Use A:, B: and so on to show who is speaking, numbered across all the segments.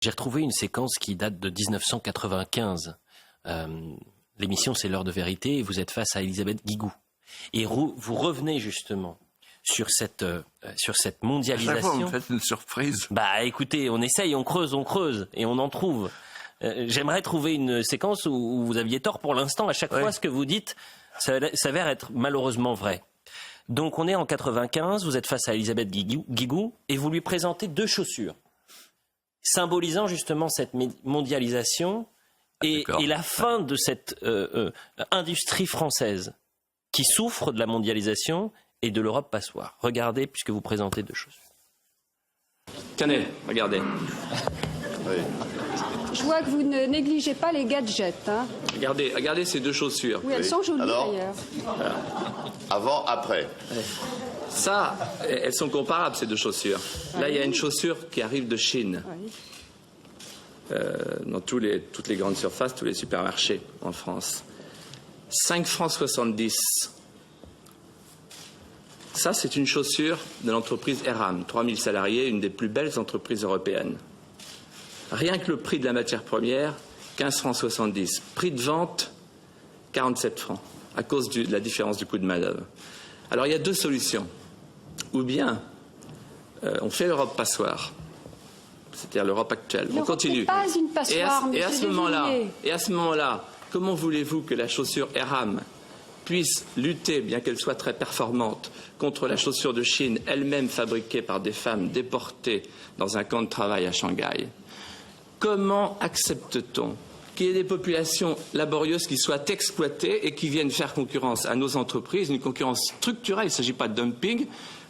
A: J'ai retrouvé une séquence qui date de 1995. L'émission C'est l'heure de vérité et vous êtes face à Elisabeth Guigou. Et vous revenez justement sur cette mondialisation.
B: À chaque fois, vous me faites une surprise.
A: Bah écoutez, on essaye, on creuse et on en trouve. J'aimerais trouver une séquence où vous aviez tort pour l'instant. À chaque fois, ce que vous dites s'avère être malheureusement vrai. Donc on est en 95, vous êtes face à Elisabeth Guigou et vous lui présentez 2 chaussures, symbolisant justement cette mondialisation et la fin de cette industrie française qui souffre de la mondialisation et de l'Europe passoire. Regardez, puisque vous présentez 2 chaussures.
C: Tenez, regardez.
D: Oui.
E: Je vois que vous ne négligez pas les gadgets. Hein.
C: Regardez ces 2 chaussures.
E: Oui, elles sont jolies d'ailleurs.
D: Avant, après.
C: Ça, elles sont comparables, ces 2 chaussures. Là, il y a une chaussure qui arrive de Chine.
E: Oui.
C: Dans toutes les grandes surfaces, tous les supermarchés en France. 5 francs 70. Ça, c'est une chaussure de l'entreprise Eram, 3000 salariés, une des plus belles entreprises européennes. Rien que le prix de la matière première, 15 francs 70. Prix de vente, 47 francs, à cause de la différence du coût de main-d'œuvre. Alors, il y a 2 solutions. Ou bien, on fait l'Europe passoire, c'est-à-dire l'Europe actuelle. On continue.
E: Pas une passoire,
C: et à ce moment-là, comment voulez-vous que la chaussure Eram puisse lutter, bien qu'elle soit très performante, contre la chaussure de Chine, elle-même fabriquée par des femmes déportées dans un camp de travail à Shanghai? Comment accepte-t-on qu'il y ait des populations laborieuses qui soient exploitées et qui viennent faire concurrence à nos entreprises, une concurrence structurelle? Il ne s'agit pas de dumping.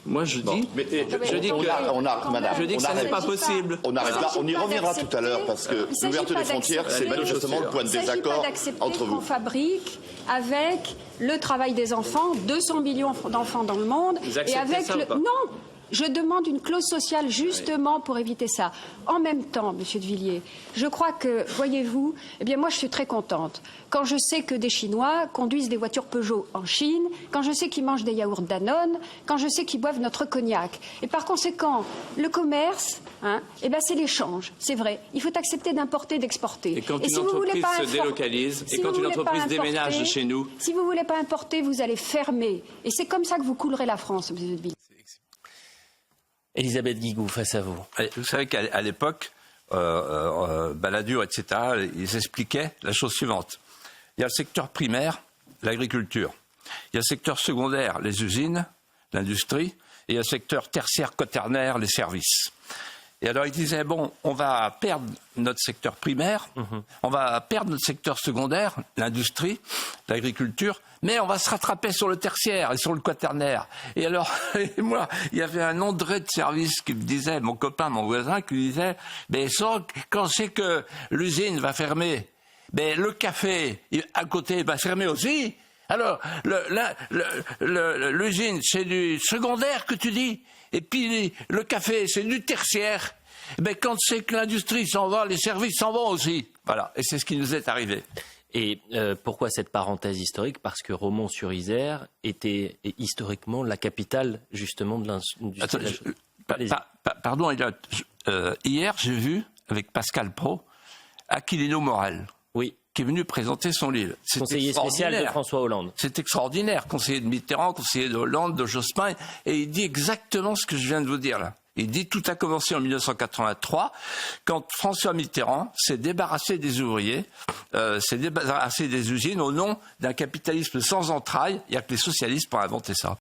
C: Moi, je dis que ça n'est pas possible.
D: On arrête là, on y reviendra tout à l'heure parce que l'ouverture des frontières, c'est manifestement le point de désaccord entre vous.
E: On fabrique avec le travail des enfants, 200 millions d'enfants dans le monde,
C: et avec ça,
E: non. Je demande une clause sociale justement pour éviter ça. En même temps, Monsieur de Villiers, je crois que, voyez-vous, eh bien moi je suis très contente. Quand je sais que des Chinois conduisent des voitures Peugeot en Chine, quand je sais qu'ils mangent des yaourts Danone, quand je sais qu'ils boivent notre cognac. Et par conséquent, le commerce, eh ben c'est l'échange, c'est vrai. Il faut accepter d'importer, d'exporter.
C: Et quand une entreprise se délocalise, et quand une entreprise déménage de chez nous...
E: Si vous ne voulez pas importer, vous allez fermer. Et c'est comme ça que vous coulerez la France, Monsieur de Villiers.
A: Elisabeth Guigou, face à vous.
B: Vous savez qu'à l'époque, Balladur, etc., ils expliquaient la chose suivante. Il y a le secteur primaire, l'agriculture. Il y a le secteur secondaire, les usines, l'industrie. Et il y a le secteur tertiaire, quaternaire, les services. Et alors ils disaient, bon, on va perdre notre secteur primaire, on va perdre notre secteur secondaire, l'industrie, l'agriculture, mais on va se rattraper sur le tertiaire et sur le quaternaire. Et alors, moi, il y avait un André de service qui me disait, mon copain, mon voisin, qui disait, mais quand c'est que l'usine va fermer, mais le café à côté va fermer aussi. Alors, l'usine, c'est du secondaire que tu dis, et puis le café, c'est du tertiaire. Mais quand c'est que l'industrie s'en va, les services s'en vont aussi. Voilà, et c'est ce qui nous est arrivé.
A: Et pourquoi cette parenthèse historique? Parce que Romans-sur-Isère était historiquement la capitale, justement, de l'industrie.
B: Pardon, hier, j'ai vu, avec Pascal Praud, Aquilino Morel.
A: Oui.
B: Qui est venu présenter son livre.
A: Conseiller spécial de François Hollande.
B: C'est extraordinaire, conseiller de Mitterrand, conseiller de Hollande, de Jospin, et il dit exactement ce que je viens de vous dire là. Il dit tout a commencé en 1983, quand François Mitterrand s'est débarrassé des ouvriers, s'est débarrassé des usines au nom d'un capitalisme sans entrailles. Il n'y a que les socialistes pour inventer ça.